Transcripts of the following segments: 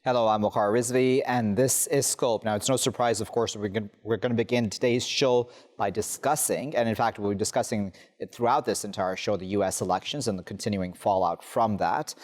Hello, I'm Waqar Rizvi, and this is Scope. Now, it's no surprise, of course, we're going to begin today's show by discussing, and in fact, we'll be discussing it throughout this entire show, the U.S. elections and the continuing fallout from that.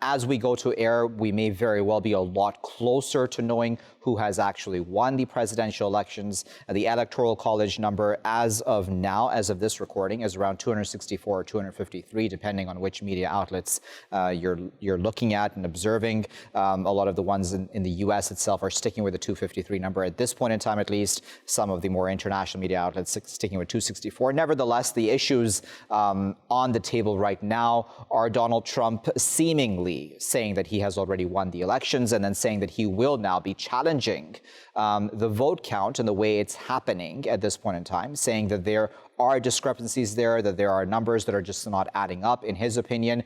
As we go to air, we may very well be a lot closer to knowing who has actually won the presidential elections. The Electoral College number, as of now, as of this recording, is around 264 or 253, depending on which media outlets you're looking at and observing. A lot of the ones in the U.S. itself are sticking with the 253 number at this point in time, at least. Some of the more international media outlets sticking with 264. Nevertheless, the issues on the table right now are Donald Trump seemingly saying that he has already won the elections and then saying that he will now be challenging the vote count and the way it's happening at this point in time, saying that there are discrepancies there, that there are numbers that are just not adding up, in his opinion.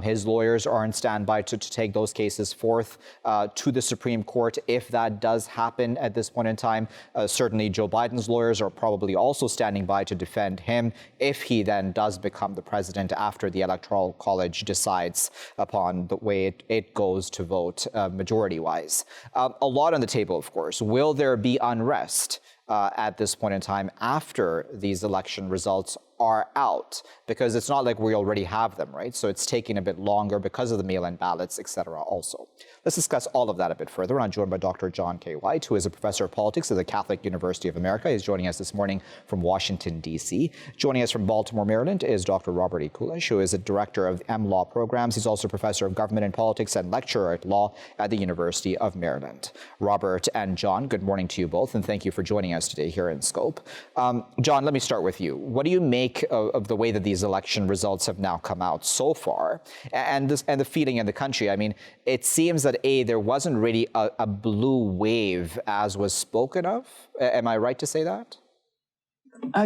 His lawyers are on standby to take those cases forth to the Supreme Court if that does happen at this point in time. Certainly, Joe Biden's lawyers are probably also standing by to defend him if he then does become the president after the Electoral College decides upon the way it goes to vote majority-wise. A lot on the table, of course. Will there be unrest at this point in time after these election results are out? Because it's not like we already have them, right? So it's taking a bit longer because of the mail-in ballots, et cetera, also. Let's discuss all of that a bit further. I'm joined by Dr. John K. White, who is a professor of politics at the Catholic University of America. He's joining us this morning from Washington, D.C. Joining us from Baltimore, Maryland, is Dr. Robert E. Koulish, who is a director of M-Law programs. He's also professor of government and politics and lecturer at law at the University of Maryland. Robert and John, good morning to you both, and thank you for joining us today here in Scope. John, let me start with you. What do you make of the way that these election results have now come out so far and the feeling in the country? I mean, it seems that, there wasn't really a blue wave as was spoken of. Am I right to say that?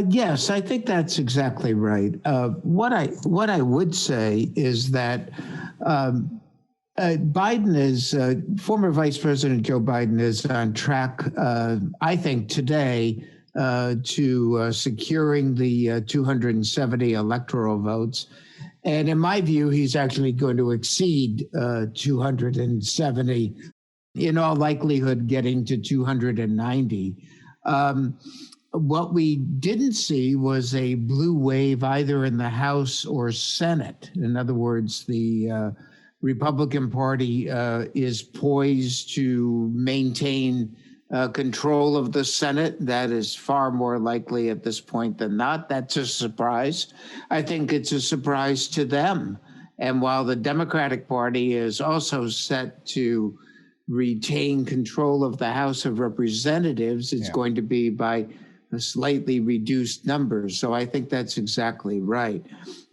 Yes, I think that's exactly right. What I would say is that Biden is, former Vice President Joe Biden is on track, I think, today to securing the 270 electoral votes. And in my view, he's actually going to exceed 270, in all likelihood, getting to 290. What we didn't see was a blue wave either in the House or Senate. In other words, the Republican Party is poised to maintain control of the Senate. That is far more likely at this point than not. That's a surprise. I think it's a surprise to them. And while the Democratic Party is also set to retain control of the House of Representatives, it's going to be by a slightly reduced numbers. So I think that's exactly right.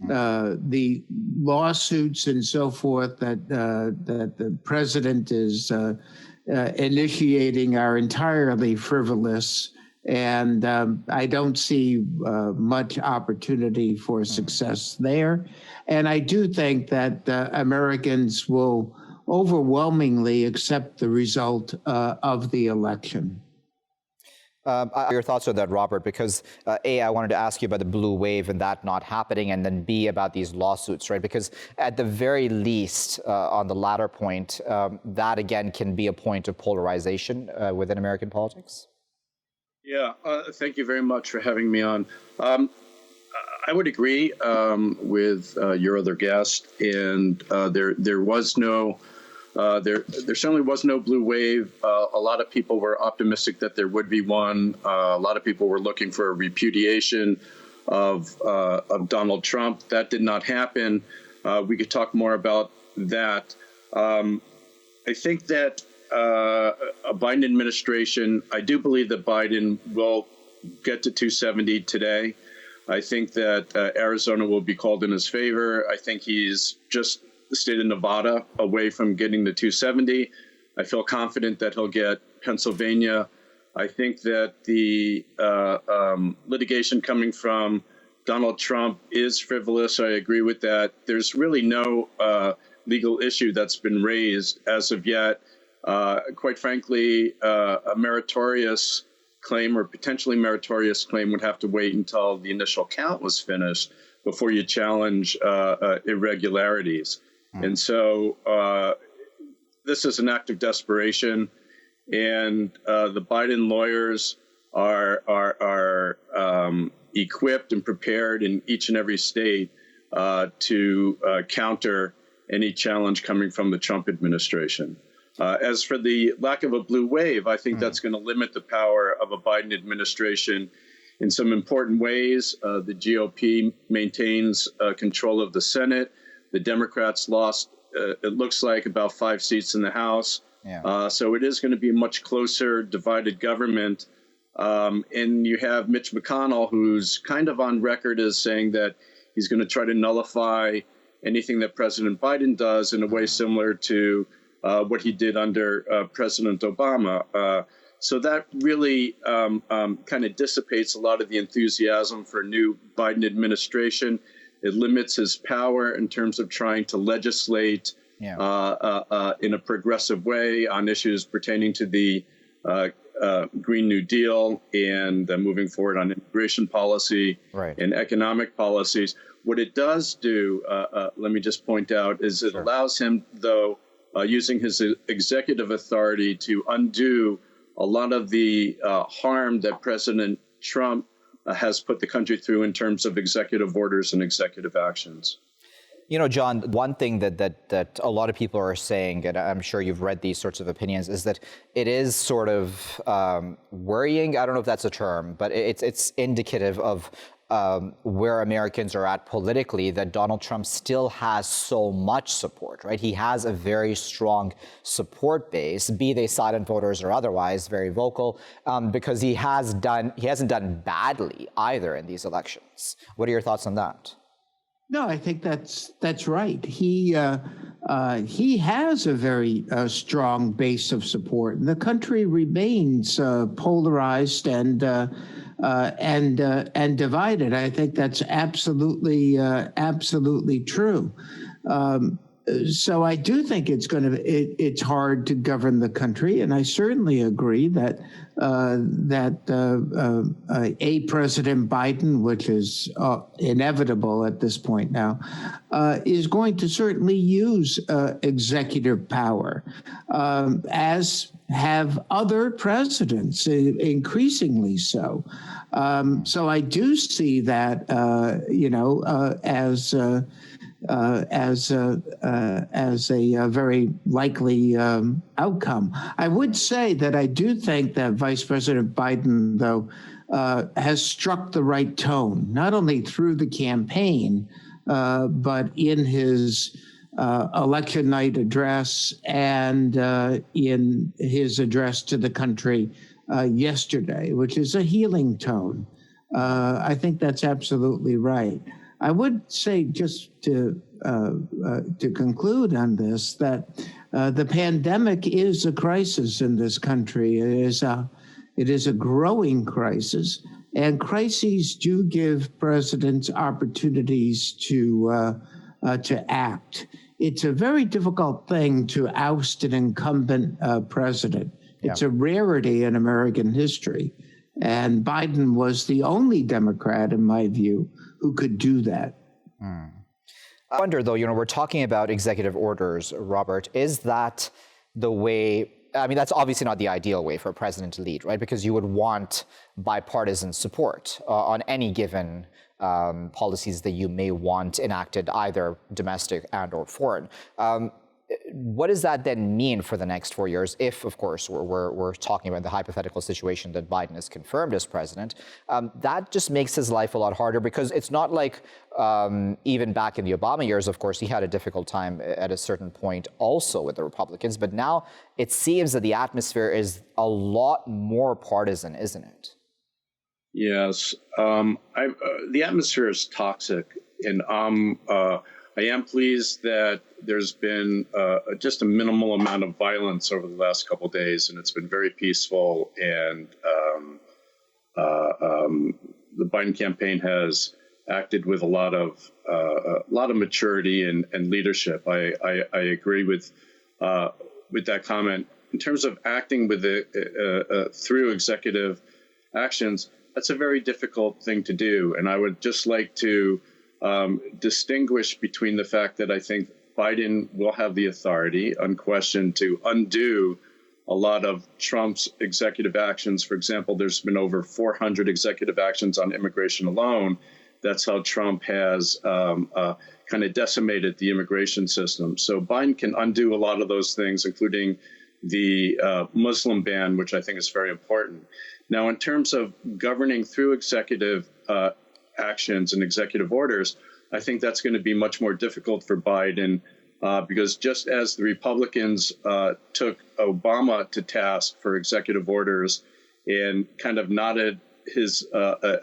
The lawsuits and so forth that the president is initiating are entirely frivolous, and I don't see much opportunity for success there. And I do think that Americans will overwhelmingly accept the result of the election. Your thoughts on that, Robert, because A, I wanted to ask you about the blue wave and that not happening, and then B, about these lawsuits, right? Because at the very least, on the latter point, that again can be a point of polarization within American politics. Yeah, thank you very much for having me on. I would agree with your other guest, and there was no. There certainly was no blue wave. A lot of people were optimistic that there would be one. A lot of people were looking for a repudiation of Donald Trump. That did not happen. We could talk more about that. I think that a Biden administration, I do believe that Biden will get to 270 today. I think that Arizona will be called in his favor. I think he's just the state of Nevada away from getting the 270. I feel confident that he'll get Pennsylvania. I think that the litigation coming from Donald Trump is frivolous. I agree with that. There's really no legal issue that's been raised as of yet. Quite frankly, a meritorious claim or potentially meritorious claim would have to wait until the initial count was finished before you challenge irregularities. And so this is an act of desperation, and the Biden lawyers are equipped and prepared in each and every state to counter any challenge coming from the Trump administration. As for the lack of a blue wave, I think that's going to limit the power of a Biden administration in some important ways. The GOP maintains control of the Senate. The Democrats lost, it looks like, about 5 seats in the House. Yeah. So it is going to be a much closer, divided government. And you have Mitch McConnell, who's kind of on record as saying that he's going to try to nullify anything that President Biden does in a way similar to what he did under President Obama. So that really kind of dissipates a lot of the enthusiasm for a new Biden administration. It limits his power in terms of trying to legislate in a progressive way on issues pertaining to the Green New Deal and moving forward on immigration policy and economic policies. What it does do, let me just point out, is it allows him, though, using his executive authority to undo a lot of the harm that President Trump has put the country through in terms of executive orders and executive actions. You know, John, one thing that a lot of people are saying, and I'm sure you've read these sorts of opinions, is that it is sort of worrying. I don't know if that's a term, but it's indicative of where Americans are at politically, that Donald Trump still has so much support, right? He has a very strong support base, be they silent voters or otherwise, very vocal, because he hasn't done badly either in these elections. What are your thoughts on that? No, I think that's right. He has a very strong base of support, and the country remains polarized and divided. I think that's absolutely true. So I do think it's hard to govern the country, and I certainly agree that President Biden, which is inevitable at this point now, is going to certainly use executive power, as have other presidents, increasingly so. So I do see that, as a very likely outcome. I would say that I do think that Vice President Biden, though, has struck the right tone, not only through the campaign, but in his election night address and in his address to the country yesterday, which is a healing tone. I think that's absolutely right. I would say, just to conclude on this, that the pandemic is a crisis in this country. It is a growing crisis, and crises do give presidents opportunities to act. It's a very difficult thing to oust an incumbent president. It's a rarity in American history. And Biden was the only Democrat, in my view, who could do that. I wonder, though, we're talking about executive orders, Robert. Is that the way? I mean, that's obviously not the ideal way for a president to lead, right? Because you would want bipartisan support on any given policies that you may want enacted, either domestic and or foreign. What does that then mean for the next 4 years if, of course, we're talking about the hypothetical situation that Biden is confirmed as president? That just makes his life a lot harder, because it's not like even back in the Obama years, of course, he had a difficult time at a certain point also with the Republicans. But now it seems that the atmosphere is a lot more partisan, isn't it? Yes. The atmosphere is toxic, and I am pleased that there's been just a minimal amount of violence over the last couple of days, and it's been very peaceful. And the Biden campaign has acted with a lot of maturity and leadership. I agree with that comment. In terms of acting with through executive actions, that's a very difficult thing to do, and I would just like to distinguish between the fact that I think Biden will have the authority, unquestioned, to undo a lot of Trump's executive actions. For example, there's been over 400 executive actions on immigration alone. That's how Trump has kind of decimated the immigration system. So Biden can undo a lot of those things, including the Muslim ban, which I think is very important. Now, in terms of governing through executive actions and executive orders, I think that's going to be much more difficult for Biden because just as the Republicans took Obama to task for executive orders and kind of nodded his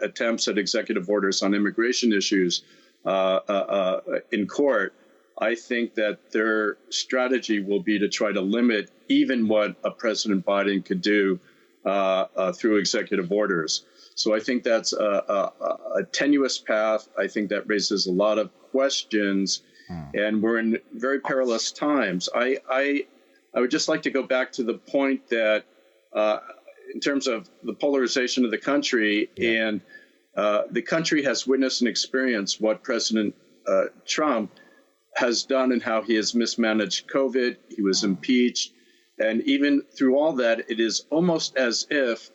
attempts at executive orders on immigration issues in court, I think that their strategy will be to try to limit even what a President Biden could do through executive orders. So I think that's a tenuous path. I think that raises a lot of questions, and we're in very perilous times. I would just like to go back to the point that in terms of the polarization of the country, and the country has witnessed and experienced what President Trump has done and how he has mismanaged COVID. He was impeached. And even through all that, it is almost as if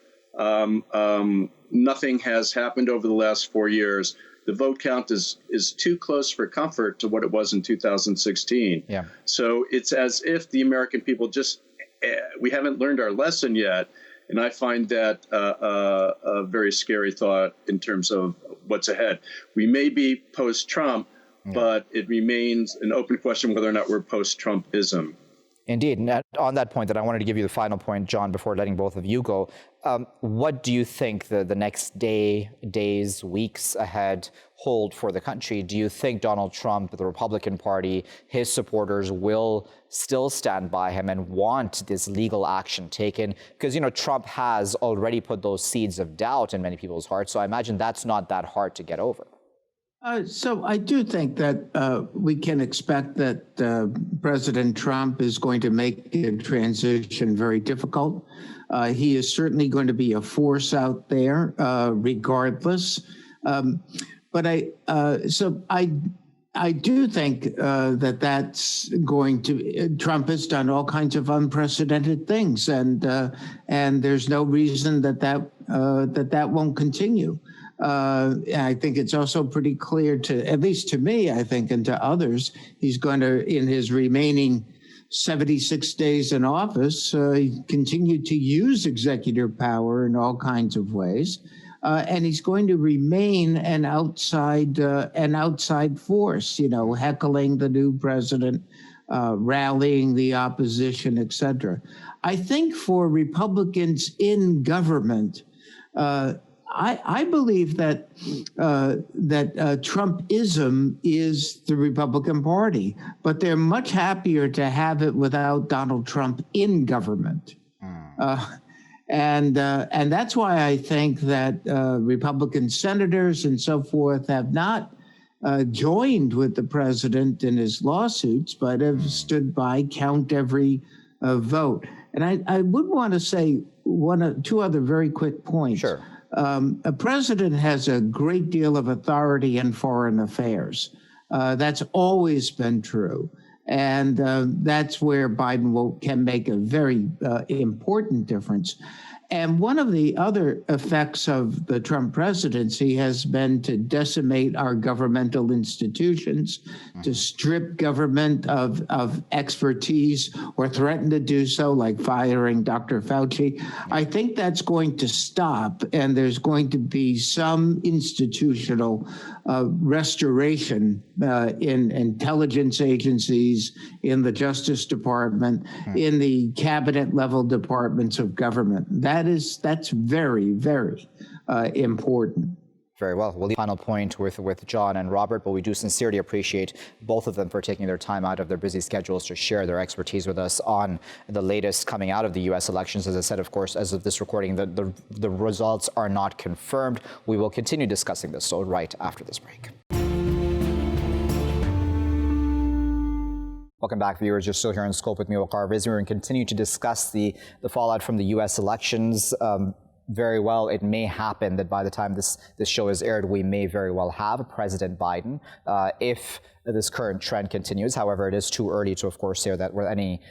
nothing has happened over the last 4 years. The vote count is too close for comfort to what it was in 2016. Yeah. So it's as if the American people just, we haven't learned our lesson yet. And I find that a very scary thought in terms of what's ahead. We may be post-Trump, but it remains an open question whether or not we're post-Trumpism. Indeed. And on that point, that I wanted to give you the final point, John, before letting both of you go. What do you think the next days, weeks ahead hold for the country? Do you think Donald Trump, the Republican Party, his supporters will still stand by him and want this legal action taken? Because, Trump has already put those seeds of doubt in many people's hearts. So I imagine that's not that hard to get over. So I do think that we can expect that President Trump is going to make the transition very difficult. He is certainly going to be a force out there, regardless. But I do think that that's going to. Trump has done all kinds of unprecedented things, and there's no reason that won't continue. I think it's also pretty clear at least to me, I think, and to others, he's going to, in his remaining 76 days in office, continue to use executive power in all kinds of ways. And he's going to remain an outside force, heckling the new president, rallying the opposition, et cetera. I think for Republicans in government, I believe that Trumpism is the Republican Party, but they're much happier to have it without Donald Trump in government. And that's why I think that Republican senators and so forth have not joined with the president in his lawsuits, but have stood by, count every vote. And I would want to say two other very quick points. Sure. A president has a great deal of authority in foreign affairs. That's always been true. And that's where Biden can make a very important difference. And one of the other effects of the Trump presidency has been to decimate our governmental institutions, to strip government of expertise or threaten to do so, like firing Dr. Fauci. I think that's going to stop, and there's going to be some institutional restoration in intelligence agencies, in the Justice Department, in the cabinet level departments of government. That's very, very important. Very well. We'll leave the final point with John and Robert, but we do sincerely appreciate both of them for taking their time out of their busy schedules to share their expertise with us on the latest coming out of the U.S. elections. As I said, of course, as of this recording, the results are not confirmed. We will continue discussing this, so right after this break. Welcome back, viewers. You're still here in Scope with me, Waqar Rizvi. We're going to continue to discuss the fallout from the U.S. elections. Very well, it may happen that by the time this show is aired, we may very well have President Biden. If this current trend continues. However, it is too early to, of course, say that with any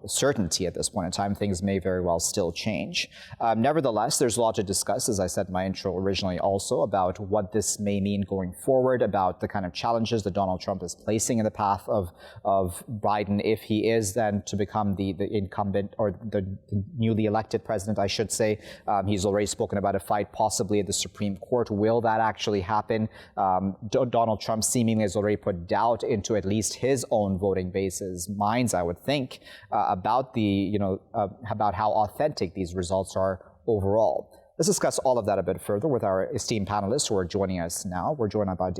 certainty at this point in time. Things may very well still change. Nevertheless, there's a lot to discuss, as I said in my intro originally, also about what this may mean going forward, about the kind of challenges that Donald Trump is placing in the path of Biden if he is then to become the incumbent or the newly elected president, I should say. He's already spoken about a fight possibly at the Supreme Court. Will that actually happen? Donald Trump seemingly has already put doubt into at least his own voting base's minds, I would think, about about how authentic these results are overall. Let's discuss all of that a bit further with our esteemed panelists who are joining us now. We're joined by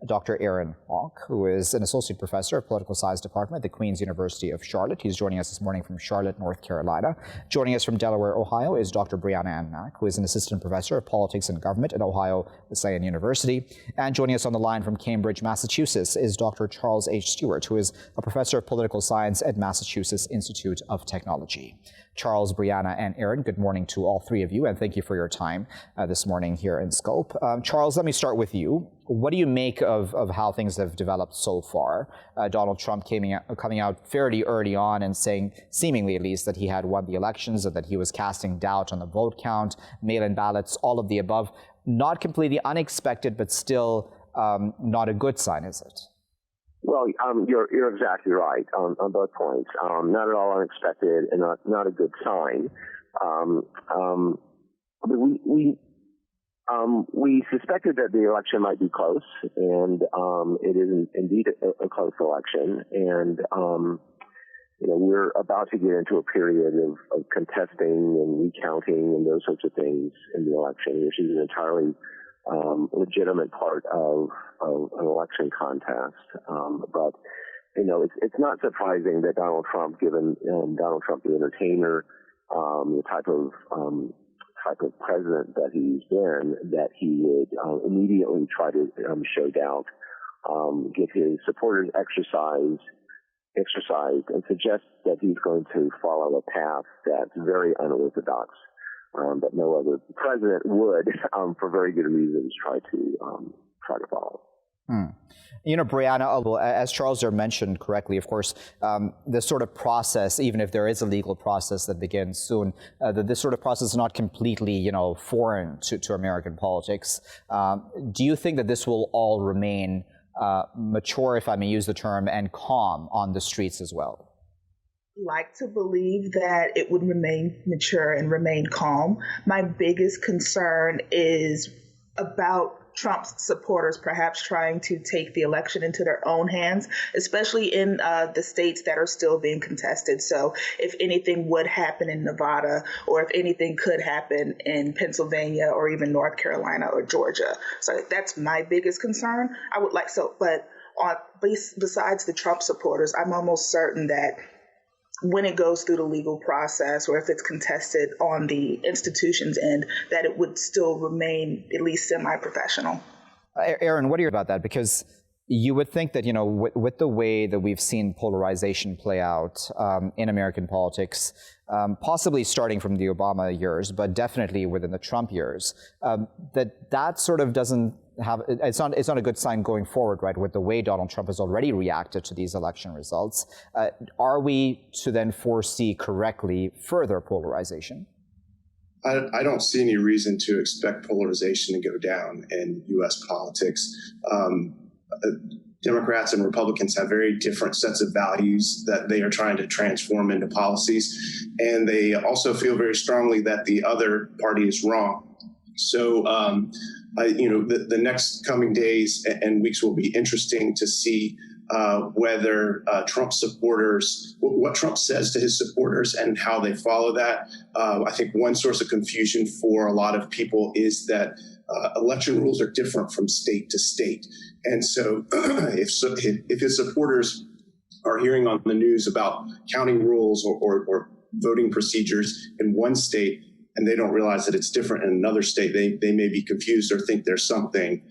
Dr. Aaron Houck, who is an associate professor of political science department at the Queen's University of Charlotte. He's joining us this morning from Charlotte, North Carolina. Joining us from Delaware, Ohio, is Dr. Brianna Mack, who is an assistant professor of politics and government at Ohio Wesleyan University. And joining us on the line from Cambridge, Massachusetts, is Dr. Charles H. Stewart, who is a professor of political science at Massachusetts Institute of Technology. Charles, Brianna, and Aaron, good morning to all three of you, and thank you for your time this morning here in Scope. Charles, let me start with you. What do you make of how things have developed so far? Donald Trump coming out fairly early on and saying, seemingly at least, that he had won the elections, and that he was casting doubt on the vote count, mail-in ballots, all of the above. Not completely unexpected, but still not a good sign, is it? Well, you're exactly right on both points. Not at all unexpected and not a good sign. We suspected that the election might be close, and it is indeed a close election. And we're about to get into a period of contesting and recounting and those sorts of things in the election, which is an entirely legitimate part of an election contest. But it's not surprising that Donald Trump, given Donald Trump the entertainer, the type of president that he's been, that he would immediately try to show doubt, get his supporters exercised and suggest that he's going to follow a path that's very unorthodox. That no other president would, for very good reasons, try to follow. Brianna, as Charles mentioned correctly, of course, this sort of process, even if there is a legal process that begins soon, this sort of process is not completely, foreign to American politics. Do you think that this will all remain mature, if I may use the term, and calm on the streets as well? Like to believe that it would remain mature and remain calm. My biggest concern is about Trump's supporters perhaps trying to take the election into their own hands, especially in the states that are still being contested. So if anything would happen in Nevada, or if anything could happen in Pennsylvania or even North Carolina or Georgia. So that's my biggest concern. But besides the Trump supporters, I'm almost certain that when it goes through the legal process, or if it's contested on the institution's end, that it would still remain at least semi-professional. Aaron, what do you about that? Because you would think that, with the way that we've seen polarization play out in American politics, possibly starting from the Obama years, but definitely within the Trump years, that sort of doesn't have, it's not a good sign going forward, right, with the way Donald Trump has already reacted to these election results. Are we to then foresee correctly further polarization? I don't see any reason to expect polarization to go down in U.S. politics. Democrats and Republicans have very different sets of values that they are trying to transform into policies, and they also feel very strongly that the other party is wrong. So, the next coming days and weeks will be interesting to see whether Trump supporters, what Trump says to his supporters and how they follow that. I think one source of confusion for a lot of people is that election rules are different from state to state. And so if his supporters are hearing on the news about counting rules or voting procedures in one state, and they don't realize that it's different in another state, they may be confused or think there's something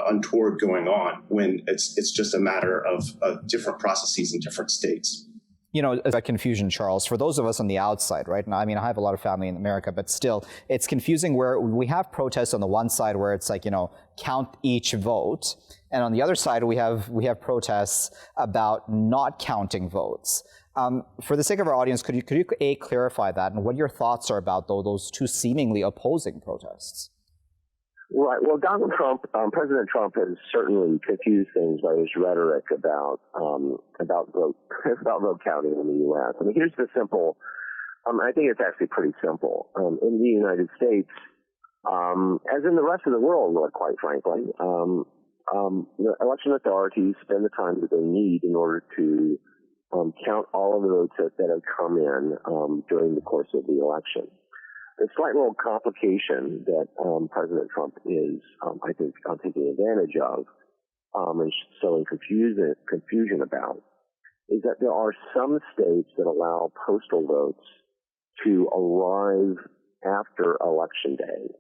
untoward going on when it's just a matter of different processes in different states. a confusion, Charles, for those of us on the outside, right? And I mean, I have a lot of family in America, but still, it's confusing where we have protests on the one side where it's like, count each vote. And on the other side, we have protests about not counting votes. For the sake of our audience, could you clarify that, and what your thoughts are about those two seemingly opposing protests? Right. Well, Donald Trump, President Trump, has certainly confused things by his rhetoric about vote counting in the U.S. I mean, here's the simple. I think it's actually pretty simple. In the United States, as in the rest of the world, quite frankly, the election authorities spend the time that they need in order to count all of the votes that have come in during the course of the election. The slight little complication that President Trump is, I think, taking advantage of and sowing confusion about is that there are some states that allow postal votes to arrive after Election Day,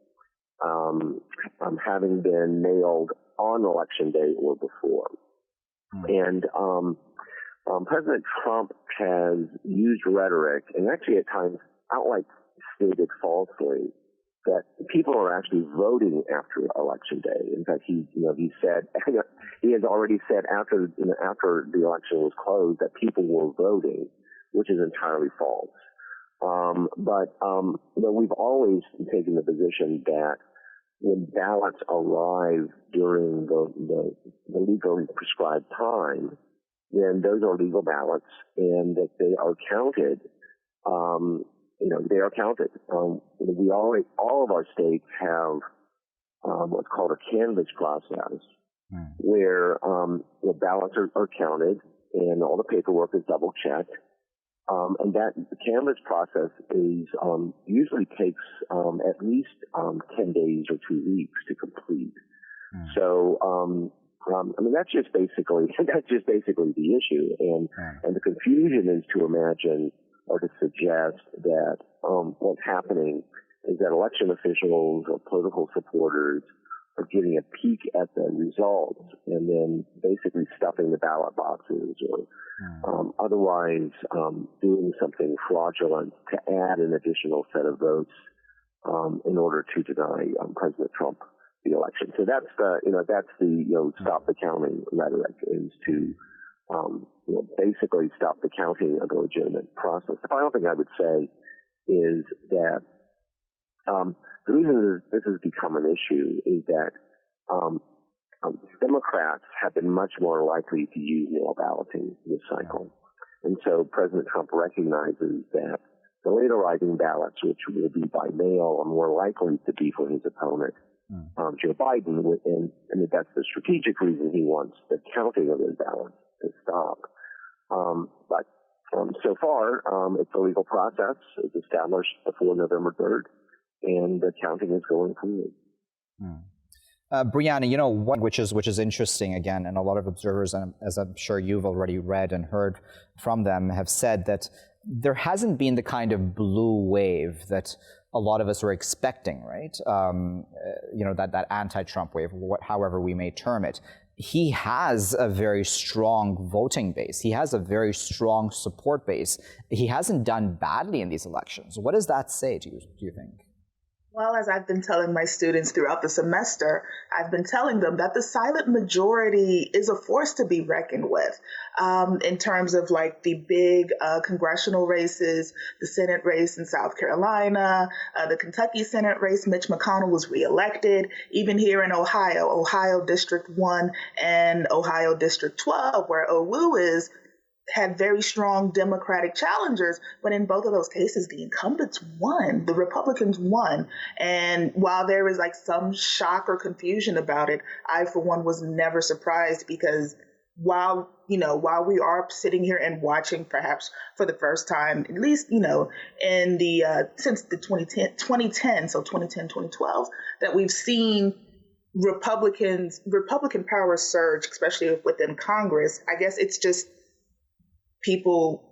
having been mailed on Election Day or before. And President Trump has used rhetoric, and actually at times outright stated falsely, that people are actually voting after Election Day. In fact, he said he has already said after the election was closed that people were voting, which is entirely false. But we've always taken the position that when ballots arrive during the legally prescribed time, then those are legal ballots, and that they are counted. They are counted. All of our states have what's called a canvass process, where the ballots are counted and all the paperwork is double checked. And that canvass process is usually takes at least 10 days or 2 weeks to complete. So that's just basically the issue, and the confusion is to imagine or to suggest that what's happening is that election officials or political supporters are getting a peek at the results and then basically stuffing the ballot boxes or otherwise doing something fraudulent to add an additional set of votes in order to deny President Trump the election. So that's the stop the counting rhetoric, is to basically stop the counting of the legitimate process. The final thing I would say is that the reason this has become an issue is that Democrats have been much more likely to use mail balloting this cycle. And so President Trump recognizes that the late arriving ballots, which will be by mail, are more likely to be for his opponent, Joe Biden, and that's the strategic reason he wants the counting of those ballots to stop. But so far, it's a legal process. It's established before November 3rd, and the counting is going forward. Brianna, one which is interesting again, and a lot of observers, and as I'm sure you've already read and heard from them, have said that there hasn't been the kind of blue wave that a lot of us were expecting, right? That anti-Trump wave, however we may term it. He has a very strong voting base. He has a very strong support base. He hasn't done badly in these elections. What does that say to you, do you think? Well, as I've been telling my students throughout the semester, I've been telling them that the silent majority is a force to be reckoned with in terms of like the big congressional races, the Senate race in South Carolina, the Kentucky Senate race. Mitch McConnell was reelected. Even here in Ohio District 1 and Ohio District 12, where OWU is, had very strong Democratic challengers, but in both of those cases, the incumbents won, the Republicans won. And while there was like some shock or confusion about it, I, for one, was never surprised, because while we are sitting here and watching perhaps for the first time, at least, in the, since the 2010, so 2010, 2012, that we've seen Republican power surge, especially within Congress. I guess it's just people,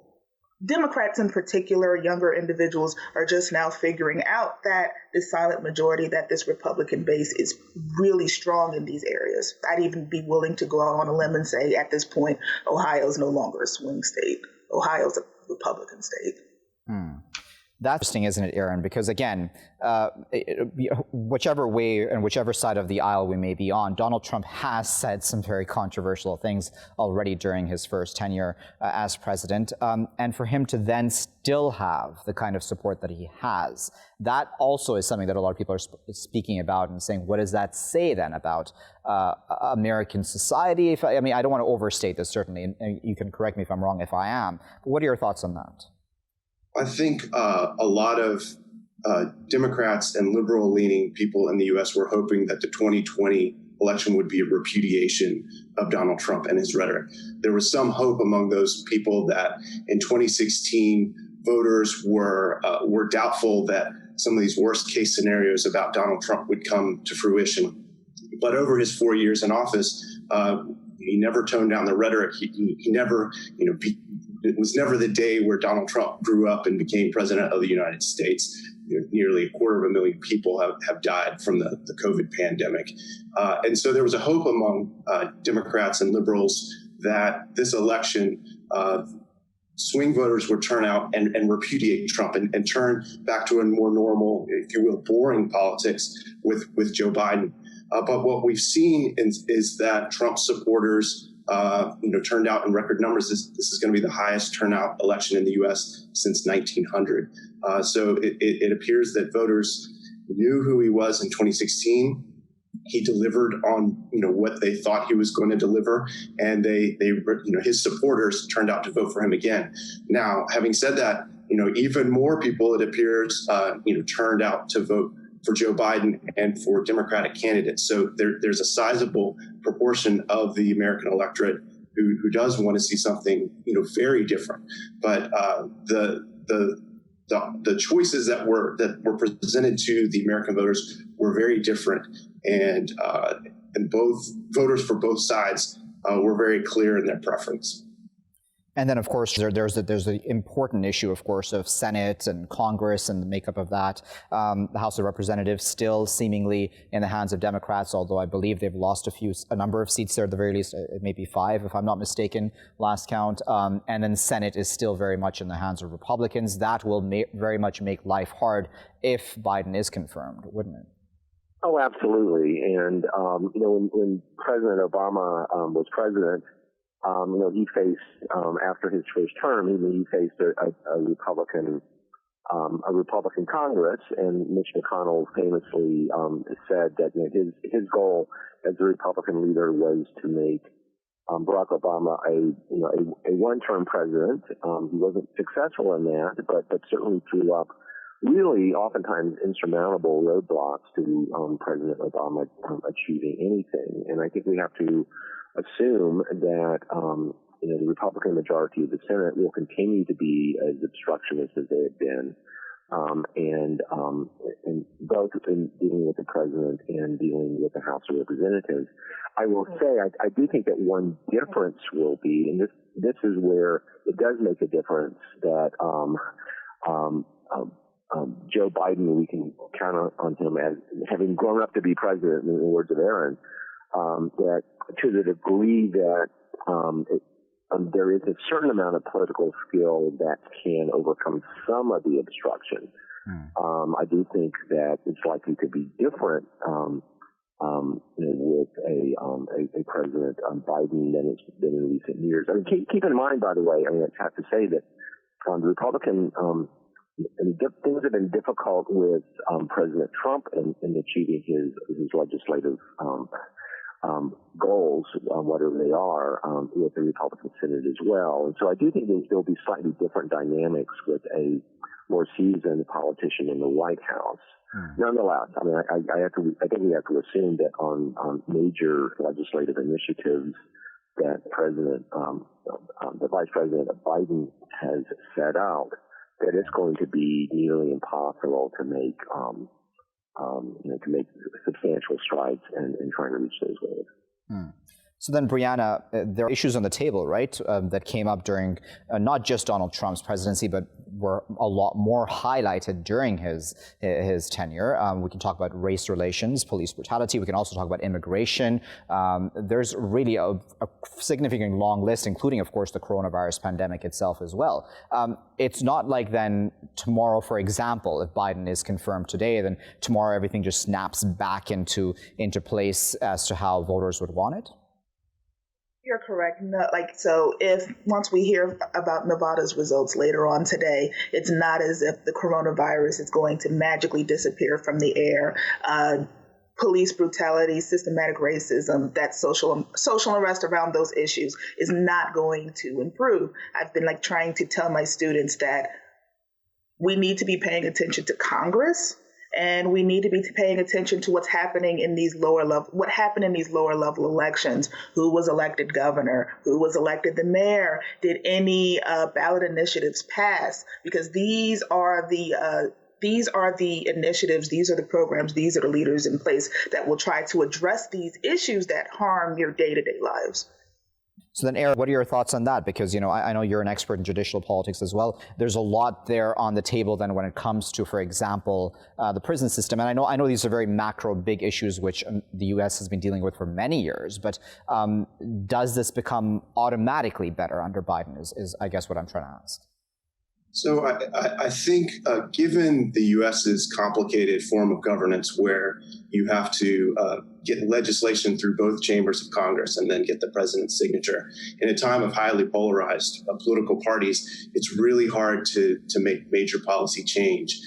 Democrats in particular, younger individuals, are just now figuring out that the silent majority, that this Republican base is really strong in these areas. I'd even be willing to go out on a limb and say at this point, Ohio is no longer a swing state. Ohio's a Republican state. That's interesting, isn't it, Aaron? Because again, whichever way and whichever side of the aisle we may be on, Donald Trump has said some very controversial things already during his first tenure as president. And for him to then still have the kind of support that he has, that also is something that a lot of people are speaking about and saying, what does that say then about American society? I mean, I don't want to overstate this, certainly, and you can correct me if I'm wrong if I am. But what are your thoughts on that? I think a lot of Democrats and liberal-leaning people in the U.S. were hoping that the 2020 election would be a repudiation of Donald Trump and his rhetoric. There was some hope among those people that in 2016, voters were doubtful that some of these worst-case scenarios about Donald Trump would come to fruition. But over his 4 years in office, he never toned down the rhetoric. He never, it was never the day where Donald Trump grew up and became president of the United States. Nearly 250,000 people have died from the COVID pandemic. And so there was a hope among Democrats and liberals that this election, swing voters would turn out and repudiate Trump and turn back to a more normal, if you will, boring politics with Joe Biden. But what we've seen is that Trump supporters turned out in record numbers. This is going to be the highest turnout election in the U.S. since 1900. So it appears that voters knew who he was in 2016. He delivered on what they thought he was going to deliver, and his supporters turned out to vote for him again. Now, having said that, even more people, it appears, turned out to vote for Joe Biden and for Democratic candidates. So there's a sizable proportion of the American electorate who does want to see something, very different. But the choices that were presented to the American voters were very different, and both voters for both sides were very clear in their preference. And then, of course, there's the important issue, of course, of Senate and Congress and the makeup of that. The House of Representatives still seemingly in the hands of Democrats, although I believe they've lost a number of seats there, at the very least, maybe 5, if I'm not mistaken, last count. And then Senate is still very much in the hands of Republicans. That will very much make life hard if Biden is confirmed, wouldn't it? Oh, absolutely. And, when President Obama was president, he faced, after his first term, he faced a Republican Congress, and Mitch McConnell famously said that his goal as a Republican leader was to make Barack Obama a one-term president. He wasn't successful in that, but certainly threw up really oftentimes insurmountable roadblocks to President Obama achieving anything. And I think we have to assume that the Republican majority of the Senate will continue to be as obstructionist as they have been, and both in dealing with the president and dealing with the House of Representatives. I will say I do think that one difference will be, and this is where it does make a difference, that Joe Biden, we can count on him as having grown up to be president, in the words of Aaron. That to the degree that there is a certain amount of political skill that can overcome some of the obstruction. I do think that it's likely to be different with a President Biden than it's been in recent years. I mean, keep in mind, by the way, I have to say that the Republican things have been difficult with President Trump in achieving his legislative goals, whatever they are, with the Republican Senate as well. And so I do think there'll be slightly different dynamics with a more seasoned politician in the White House. Nonetheless, I mean, I think we have to assume that on major legislative initiatives that the Vice President Biden has set out, that it's going to be nearly impossible to make substantial strides in trying to reach those goals. So then, Brianna, there are issues on the table, right, that came up during not just Donald Trump's presidency, but were a lot more highlighted during his tenure. We can talk about race relations, police brutality. We can also talk about immigration. There's really a significant long list, including, of course, the coronavirus pandemic itself as well. It's not like then tomorrow, for example, if Biden is confirmed today, then tomorrow everything just snaps back into place as to how voters would want it. You're correct. No, so if once we hear about Nevada's results later on today, it's not as if the coronavirus is going to magically disappear from the air. Police brutality, systematic racism, that social unrest around those issues is not going to improve. I've been trying to tell my students that we need to be paying attention to Congress. And we need to be paying attention to what's happening in these what happened in these lower level elections. Who was elected governor? Who was elected the mayor? Did any ballot initiatives pass? Because these are the initiatives, these are the programs, these are the leaders in place that will try to address these issues that harm your day-to-day lives. So then, Eric, what are your thoughts on that? Because, I know you're an expert in judicial politics as well. There's a lot there on the table then when it comes to, for example, the prison system. And I know these are very macro, big issues which the U.S. has been dealing with for many years. But does this become automatically better under Biden is I guess what I'm trying to ask. So I think given the U.S.'s complicated form of governance where you have to get legislation through both chambers of Congress and then get the president's signature, in a time of highly polarized political parties, it's really hard to make major policy change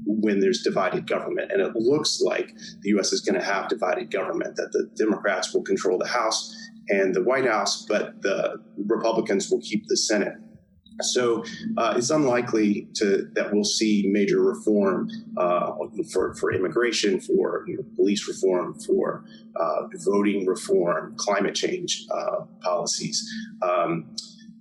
when there's divided government. And it looks like the U.S. is going to have divided government, that the Democrats will control the House and the White House, but the Republicans will keep the Senate. So it's unlikely that we'll see major reform for immigration, for police reform, for voting reform, climate change policies.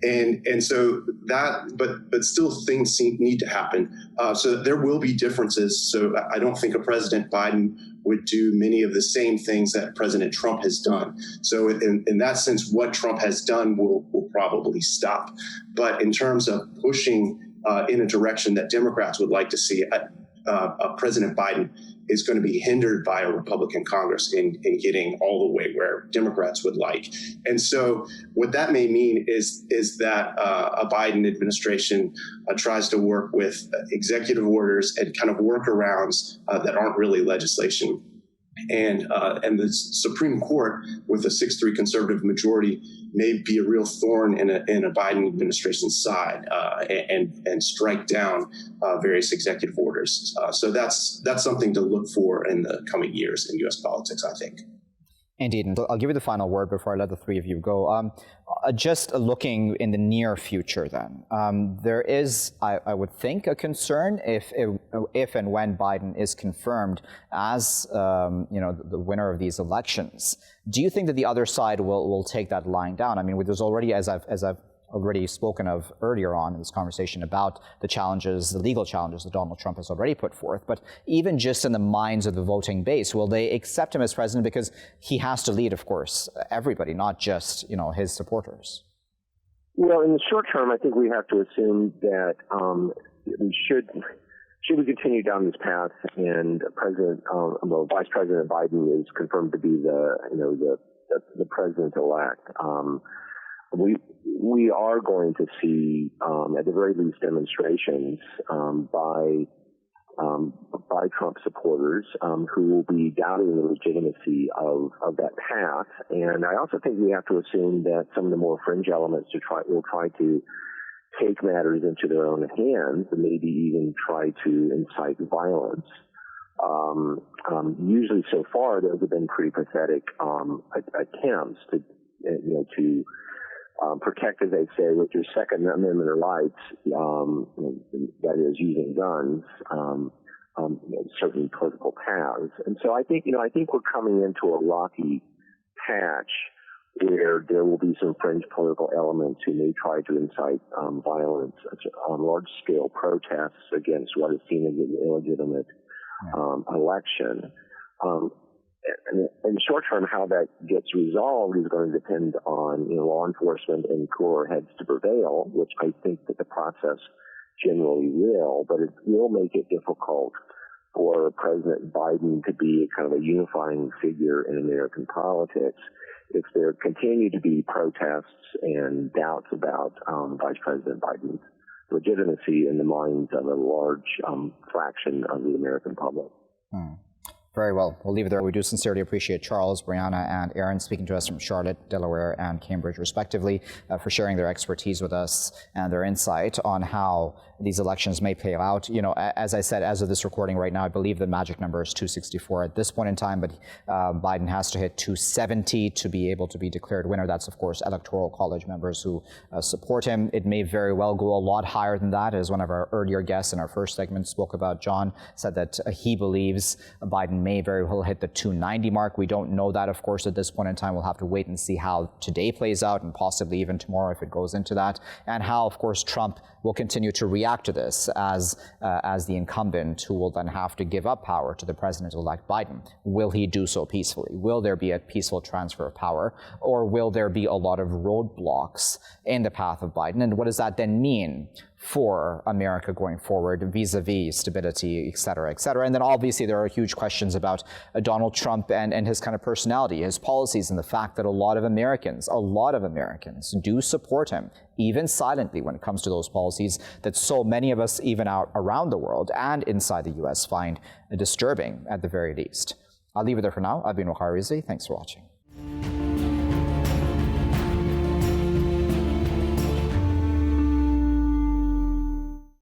And so that, but still things need to happen. So there will be differences. So I don't think a President Biden would do many of the same things that President Trump has done. So in that sense, what Trump has done will probably stop. But in terms of pushing in a direction that Democrats would like to see, President Biden is going to be hindered by a Republican Congress in getting all the way where Democrats would like. And so what that may mean is that a Biden administration tries to work with executive orders and kind of workarounds that aren't really legislation. And the Supreme Court, with a 6-3 conservative majority, may be a real thorn in a Biden administration's side and strike down various executive orders. So that's something to look for in the coming years in U.S. politics, I think. Indeed, and I'll give you the final word before I let the three of you go. Just looking in the near future then, there is, I would think, a concern if and when Biden is confirmed as the winner of these elections. Do you think that the other side will take that line down? I mean, there's already, as I've already spoken of earlier on in this conversation about the legal challenges that Donald Trump has already put forth. But even just in the minds of the voting base, will they accept him as president? Because he has to lead, of course, everybody, not just, his supporters. Well, in the short term, I think we have to assume that should we continue down this path and Vice President Biden is confirmed to be the president-elect, we are going to see, at the very least, demonstrations by Trump supporters who will be doubting the legitimacy of that path. And I also think we have to assume that some of the more fringe elements will try to take matters into their own hands and maybe even try to incite violence. Usually, so far, those have been pretty pathetic attempts to protect, as they say, with your Second Amendment rights, that is using guns, certain political paths. And so I think we're coming into a rocky patch where there will be some fringe political elements who may try to incite violence on large-scale protests against what is seen as an illegitimate election. In the short term, how that gets resolved is going to depend on law enforcement and cooler heads to prevail, which I think that the process generally will, but it will make it difficult for President Biden to be kind of a unifying figure in American politics if there continue to be protests and doubts about Vice President Biden's legitimacy in the minds of a large fraction of the American public. Very well. We'll leave it there. We do sincerely appreciate Charles, Brianna, and Aaron speaking to us from Charlotte, Delaware, and Cambridge, respectively, for sharing their expertise with us and their insight on how these elections may play out. You know, as I said, as of this recording right now, I believe the magic number is 264 at this point in time, but Biden has to hit 270 to be able to be declared winner. That's, of course, Electoral College members who support him. It may very well go a lot higher than that, as one of our earlier guests in our first segment spoke about. John said that he believes Biden may very well hit the 290 mark. We don't know that, of course, at this point in time. We'll have to wait and see how today plays out, and possibly even tomorrow if it goes into that, and how, of course, Trump will continue to react to this as the incumbent, who will then have to give up power to the president-elect Biden. Will he do so peacefully? Will there be a peaceful transfer of power, or will there be a lot of roadblocks in the path of Biden? And what does that then mean for America going forward vis-a-vis stability, et cetera, et cetera? And then obviously there are huge questions about Donald Trump and his kind of personality, his policies, and the fact that a lot of Americans do support him, even silently, when it comes to those policies that so many of us, even out around the world and inside the U.S., find disturbing at the very least. I'll leave it there for now. I've been Waqar Rizvi. Thanks for watching.